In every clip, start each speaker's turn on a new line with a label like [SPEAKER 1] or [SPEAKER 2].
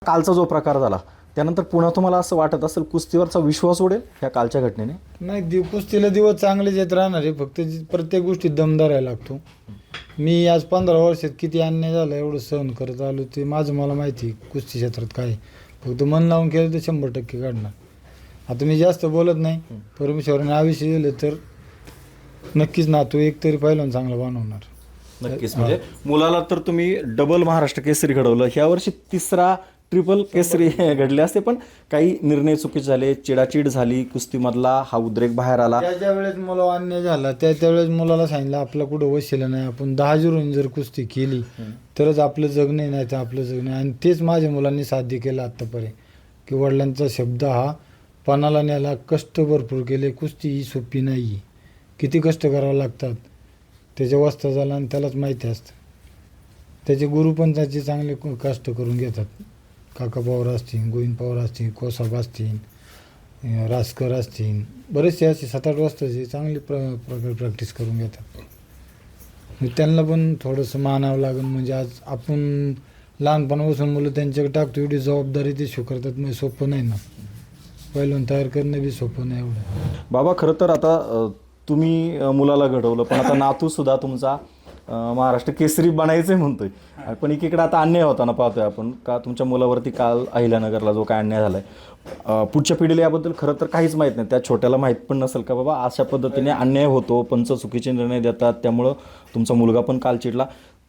[SPEAKER 1] कालचा जो प्रकार झाला त्यानंतर पुन्हा तुम्हाला असं वाटत असेल कुस्तीवरचा विश्वास उडेल ह्या कालच्या घटनेने?
[SPEAKER 2] नाही, कुस्तीला दिवस चांगलेच येत राहणार आहे, फक्त प्रत्येक गोष्टीत दम धरायला लागतो. मी आज 15 वर्षात किती अन्याय झाला एवढं सहन करत आलो ते माझं मला माहिती. कुस्ती क्षेत्रात काय फक्त मन लावून केलं तर 100% काढणार. आता मी जास्त बोलत नाही, परमेश्वराने आयुष्य दिलं तर नक्कीच नातू एक तरी पहिल्यांदा चांगला बनवणार.
[SPEAKER 1] नक्कीच. म्हणजे मुलाला तर तुम्ही डबल महाराष्ट्र केसरी घडवलं, ह्या वर्षी तिसरा ट्रिपल केसरी घडले असते, पण काही निर्णय चुकीचे झाले, चिडाचिड झाली, कुस्तीमधला हा उद्रेक बाहेर आला.
[SPEAKER 2] ज्या वेळेस मुला अन्याय झाला त्यावेळेस मुलाला सांगितलं आपलं कुठं वशिलं नाही, आपण 10 जुरून जर कुस्ती केली तरच आपलं जगणे, नाही तर आपलं जगणे. आणि तेच माझ्या मुलांनी साध्य केलं आत्तापर्यंत, की वडिलांचा शब्द हा पणाला न्यायला. कष्ट भरपूर केले, कुस्ती ही सोपी नाही, किती कष्ट करावं लागतात त्याच्या वस्ता झाला आणि त्यालाच माहिती असतं. त्याचे गुरु पण त्याचे चांगले कष्ट करून घेतात. काका पवार असतील, गोविंद पवार असतील, कोसाब असतील, रासकर असतील, बरेचसे असे 7-8 वाजताचे चांगली प्रॅक्टिस करून घेतात. त्यांना पण थोडंसं मानावं लागेल. म्हणजे आज आपण लहानपणापासून मुलं त्यांच्याकडे टाकतो, एवढी जबाबदारी ते स्वीकारतात, म्हणजे सोपं नाही ना. पहिलं तयार करणं बी सोपं नाही एवढं.
[SPEAKER 1] बाबा खरं तर आता तुम्ही मुलाला घडवलं, पण आता नातू सुद्धा तुमचा महाराष्ट्र केसरी बनायचंय म्हणतोय. पण एकीकडे आता अन्याय होताना पाहतोय आपण, का तुमच्या मुलावरती काल अहिल्यानगरला जो काय अन्याय झालाय, पुढच्या पिढीला याबद्दल खरं तर काहीच माहीत नाही. त्या छोट्याला माहीत पण नसेल का बाबा अशा पद्धतीने अन्याय होतो, पंच चुकीचे निर्णय देतात, त्यामुळं तुमचा मुलगा पण काल चिडला.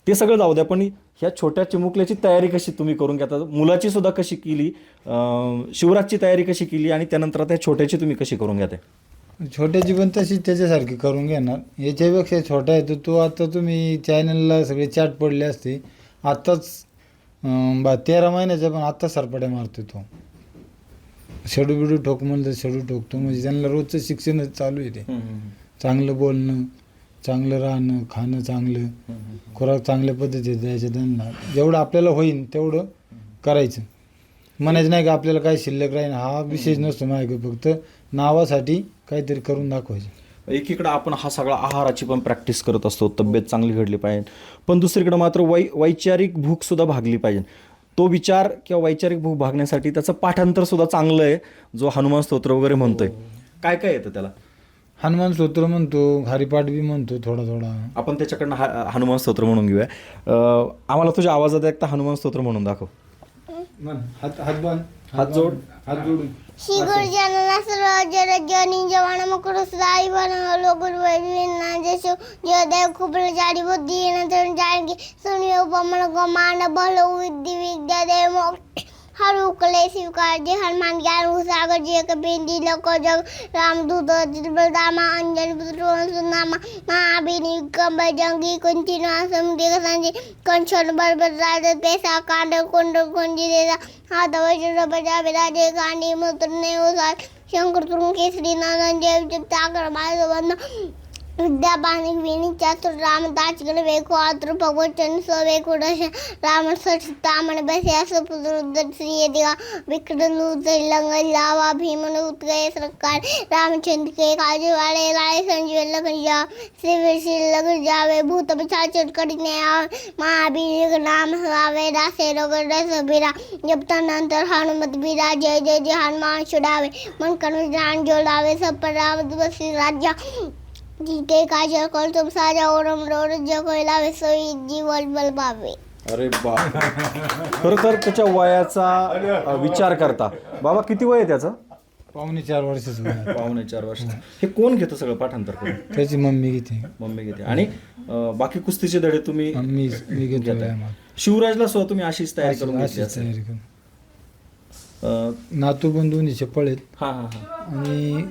[SPEAKER 1] ते सगळं जाऊ द्या, पण ह्या छोट्या चिमुकल्याची तयारी कशी तुम्ही करून घेता, मुलाची सुद्धा कशी केली, शिवराजची तयारी कशी केली, आणि त्यानंतर त्या छोट्याची तुम्ही कशी करून घेते?
[SPEAKER 2] छोट्याची पण तशी त्याच्यासारखी करून घेणार. याच्यापेक्षा छोटा आहे तर तो आता तुम्ही चॅनलला सगळे चाट पडले असते. आत्ताच 13 महिन्याचा, पण आत्ता सरपट्या मारतो तो. शेडू बिडू ठोक म्हणलं तर शेडू ठोकतो. म्हणजे त्यांना रोजचं शिक्षणच चालू आहे. ते चांगलं बोलणं, चांगलं राहणं, खाणं चांगलं, खुराक चांगल्या पद्धतीत द्यायचं त्यांना. जेवढं आपल्याला होईल तेवढं करायचं. म्हणायचं नाही का आपल्याला काही शिल्लक राहील, हा विशेष नसतो माझ्या, फक्त नावासाठी काहीतरी करून दाखवायचं.
[SPEAKER 1] एकीकडं आपण हा सगळा आहाराची पण प्रॅक्टिस करत असतो, तब्येत चांगली घडली पाहिजे, पण दुसरीकडे मात्र वैचारिक भूकसुद्धा भागली पाहिजे. तो विचार किंवा वैचारिक भूक भागण्यासाठी त्याचं पाठांतर सुद्धा चांगलं आहे, जो हनुमान स्तोत्र वगैरे म्हणतोय. काय काय येतं त्याला?
[SPEAKER 2] हनुमान स्तोत्र म्हणतो, हरिपाठ बी म्हणतो थोडा थोडा.
[SPEAKER 1] आपण त्याच्याकडनं हनुमान स्तोत्र म्हणून घेऊया. आम्हाला तुझ्या आवाजात एकदा हनुमान स्तोत्र म्हणून दाखव. हात जोड.
[SPEAKER 3] श्री गुरुजनांना सर्व जनी जवान मकर साई बन लोगुर वैना जसो जदेव खुबल जाडी बुद्धि नंतर जाणगी सुनियो पमन को मान बल विद्या विद्या देव हर उकले शिवकार जे हनुमान ज्ञान सागर जी कपिंदी लको जग रामदूत बलदामा अंजन पुत्र सुनामा महाबीनी कंब जंगी कुंतीना समुद्र संजी कंचन बलबल राज पैसा कांड कुंड कुंजी देदा हाथ वज्र बजा विराजे गांडी मुद्र ने उसार शंकर तुम केसरी नंदन देव जब ताकर माय बंद विद्या बाणिक विनी चातुर राम दाच गण वेको आतुर भगवचन सो वेको दश राम सचतामन बसे असपुत्र उद्धर श्री दिगा विक्रम उदय लंगल लावा भीमन उतगए सरकार रामचंद्र के काज वाले लाए संजीवन लखन जा शिव श्री लग जावे भूत पिशाच कटने महावीर नाम आवे दासे रोग रस बीरा जब तनंतर हनुमत बीरा जय जय जय हनुमान छुड़ावे मन कनु जान जोड़ावे सब पर राम दुबसी राज्य जीते काजल कल तुम साजा ओरम रोड जगोला विसोई जीवल बल बावे.
[SPEAKER 1] अरे बाप. खरं तर त्याच्या वयाचा विचार करता बाबा किती वय आहे त्याचं?
[SPEAKER 2] 4.5 वर्षाचं.
[SPEAKER 1] 4.5 वर्ष. हे कोण घेतं सगळं पाठांतर करून?
[SPEAKER 2] त्याची मम्मी घेते.
[SPEAKER 1] मम्मी घेते. आणि बाकी कुस्तीचे धडे तुम्ही?
[SPEAKER 2] मी घेतो.
[SPEAKER 1] शिवराजला सुद्धा तुम्ही अशीच तयारी करून घेतली असेल?
[SPEAKER 2] नातू पण दोन्हीचे पळेल.
[SPEAKER 1] हा हा हा.
[SPEAKER 2] आणि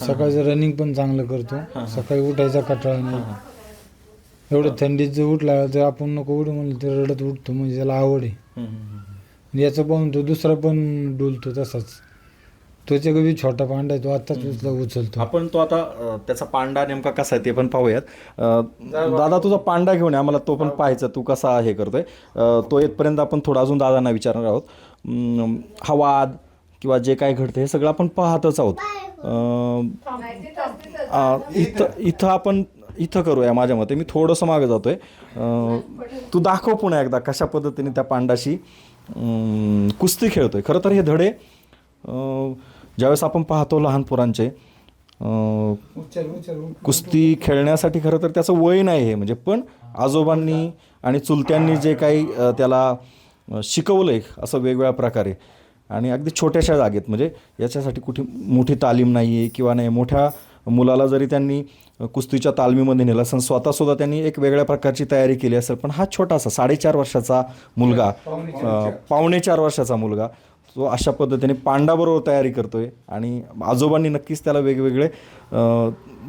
[SPEAKER 2] सकाळचं रनिंग पण चांगलं करतो. सकाळी उठायचा कटाळा नाही. एवढं थंडीत जर उठला तर आपण नको उठू म्हणलं तर रडत उठतो, म्हणजे त्याला आवड आहे. याचं पाहून तो दुसरा पण डोलतो तसाच. तोच्या बी छोटा पांडा आहे, तो आत्ताच उचलतो.
[SPEAKER 1] आपण तो आता त्याचा पांडा नेमका कसा आहे ते पण पाहूयात. दादा तुझा पांडा घेऊन आम्हाला तो पण पाहायचा, तू कसा हे करतोय. तो येतपर्यंत आपण थोडं अजून दादांना विचारणार आहोत. हा वाद किंवा जे काय घडतं हे सगळं आपण पाहतच आहोत. इथं आपण इथं करूया माझ्या मते. मी थोडंसं मागे जातोय. तू दाखव पुन्हा एकदा कशा पद्धतीने त्या पांडाशी कुस्ती खेळतोय. खरं तर हे धडे ज्यावेळेस आपण पाहतो लहान पोरांचे कुस्ती खेळण्यासाठी खरं तर त्याचं वय नाही हे, म्हणजे पण आजोबांनी आणि चुलत्यांनी जे काही त्याला शिकवलंय असं वेगवेगळ्या प्रकारे आणि अगदी छोट्याशा जागेत, म्हणजे याच्यासाठी कुठे मोठी तालीम नाही आहे किंवा नाही. मोठ्या मुलाला जरी त्यांनी कुस्तीच्या तालमीमध्ये नेलं असेल, स्वतःसुद्धा त्यांनी एक वेगळ्या प्रकारची तयारी केली असेल, पण हा छोटासा 4.5 वर्षाचा मुलगा, 4.5 वर्षाचा मुलगा तो अशा पद्धतीने पांडाबरोबर तयारी करतोय. आणि आजोबांनी नक्कीच त्याला वेगवेगळे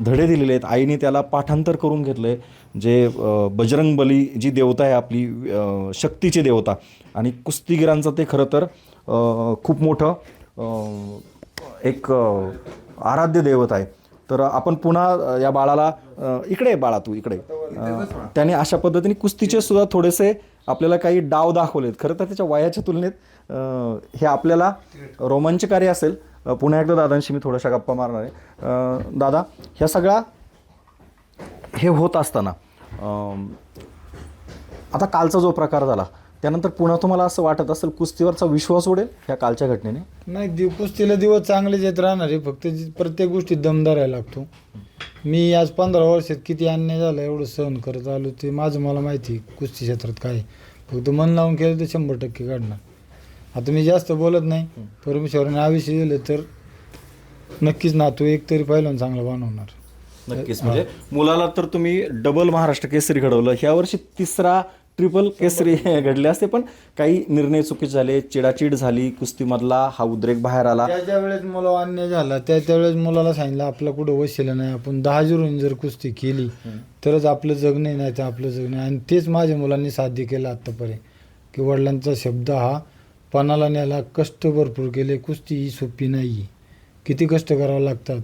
[SPEAKER 1] धडे दिलेले आहेत. आईने त्याला पाठांतर करून घेतलं आहे, जे बजरंगबली जी देवता आहे आपली शक्तीची देवता, आणि कुस्तीगिरांचं ते खरं तर खूप मोठं एक आराध्य दैवत आहे. तर आपण पुन्हा या बाळाला इकडे बाळा तू इकडे, त्याने अशा पद्धतीने कुस्तीचे सुद्धा थोडेसे आपल्याला काही डाव दाखवलेत. खरं तर त्याच्या वयाच्या तुलनेत हे आपल्याला रोमांचकारी असेल. पुन्हा एकदा दादांशी मी थोड्याशा गप्पा मारणार आहे. दादा, ह्या सगळा हे होत असताना आता कालचा जो प्रकार झाला त्यानंतर पुन्हा तुम्हाला असं वाटत असेल कुस्तीवरचा विश्वास उडेल ह्या कालच्या घटनेने?
[SPEAKER 2] नाही, कुस्तीला दिवस चांगलेच येत राहणार आहे, फक्त प्रत्येक गोष्टीत दम धरायला लागतो. मी आज 15 वर्षात किती अन्याय झाला एवढं सहन करत आलो, ते माझं मला माहिती. कुस्ती क्षेत्रात काय फक्त मन लावून केलं तर 100% काढणार. आता मी जास्त बोलत नाही. परमेश्वराने आयुष्य दिलं तर नक्कीच नातू एक तरी पहिला चांगला बनवणार.
[SPEAKER 1] नक्कीच. म्हणजे मुलाला तर तुम्ही डबल महाराष्ट्र केसरी घडवलं, ह्या वर्षी 3रा ट्रिपल केसरी घडले असते, पण काही निर्णय चुकीचे झाले, चिडाचिड झाली, कुस्तीमधला हा उद्रेक बाहेर आला.
[SPEAKER 2] ज्या वेळेस मुला अन्याय झाला त्यावेळेस मुलाला सांगितलं आपलं कुठं वशिलं नाही, आपण 10 जुरून जर कुस्ती केली तरच आपलं जगणं नाही तर आपलं जगणं. आणि तेच माझ्या मुलांनी साध्य केलं आत्तापर्यंत, की वडिलांचा शब्द हा पणाला न्यायला. कष्ट भरपूर केले. कुस्ती ही सोपी नाही, किती कष्ट करावं लागतात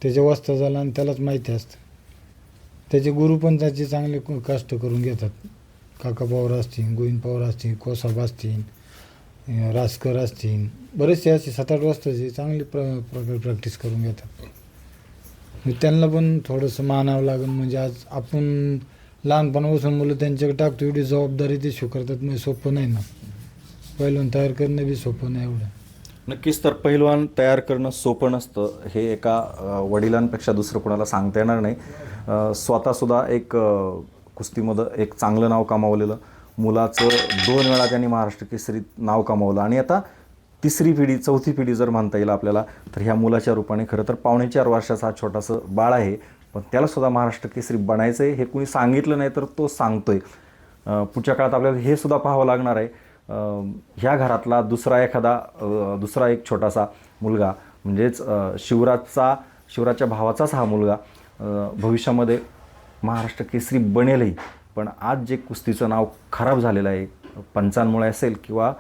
[SPEAKER 2] त्याच्या वस्ता झाला आणि त्यालाच माहिती असतं. त्याचे गुरु पण त्याचे चांगले कष्ट करून घेतात. काका पवार असतील, गोविंद पवार असतील, कोसाब असतील, रासकर असतील, बरेचसे असे 7-8 वाजताचे चांगले प्रकारे प्रॅक्टिस करून घेतात. त्यांना पण थोडंसं मानावं लागेल. म्हणजे आज आपण लहानपणापासून मुलं त्यांच्याकडे टाकतो, एवढी जबाबदारी ते स्वीकारतात. म्हणजे सोपं नाही ना, पहिलवान तयार करणं बी सोपं नाही एवढं.
[SPEAKER 1] नक्कीच. तर पहिलवान तयार करणं सोपं नसतं हे एका वडिलांपेक्षा दुसरं कोणाला सांगता येणार नाही. स्वतःसुद्धा एक कुस्तीमध्ये एक चांगलं नाव कमावलेलं मुलाचं 2 वेळा त्यांनी महाराष्ट्र केसरीत नाव कमावलं, आणि आता 3री पिढी 4थी पिढी जर म्हणता येईल आपल्याला, तर ह्या मुलाच्या रूपाने खरं तर 4.5 वर्षाचा हा छोटासा बाळ आहे, पण त्यालासुद्धा महाराष्ट्र केसरी बनायचं आहे हे कुणी सांगितलं नाही तर तो सांगतोय. पुढच्या काळात आपल्याला हे सुद्धा पाहावं लागणार आहे. ह्या घरातला दुसरा एक छोटासा मुलगा, म्हणजेच शिवराजच्या भावाचाच हा मुलगा भविष्यामध्ये महाराष्ट्र केसरी बनेलही. पण आज जे कुस्तीचं नाव खराब झालेलं आहे, पंचांमुळे असेल किंवा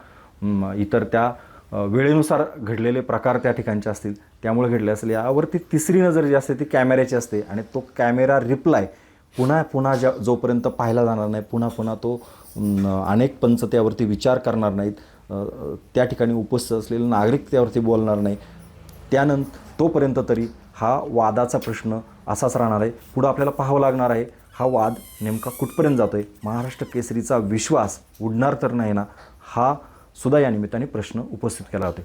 [SPEAKER 1] इतर त्या वेळेनुसार घडलेले प्रकार त्या ठिकाणचे असतील त्यामुळे घडले असेल, यावरती 3री नजर जी असते ती कॅमेऱ्याची असते. आणि तो कॅमेरा रिप्लाय पुन्हा जोपर्यंत पाहिला जाणार नाही, पुन्हा तो अनेक पंच त्यावरती विचार करणार नाहीत, त्या ठिकाणी उपस्थित असलेले नागरिक त्यावरती बोलणार नाही, तोपर्यंत तरी हा वादाचा प्रश्न असाच राहणार आहे. पुढं आपल्याला पाहावं लागणार आहे हा वाद नेमका कुठपर्यंत जातो आहे. महाराष्ट्र केसरीचा विश्वास उडणार तर नाही ना, हा सुद्धा या निमित्ताने प्रश्न उपस्थित केला होता.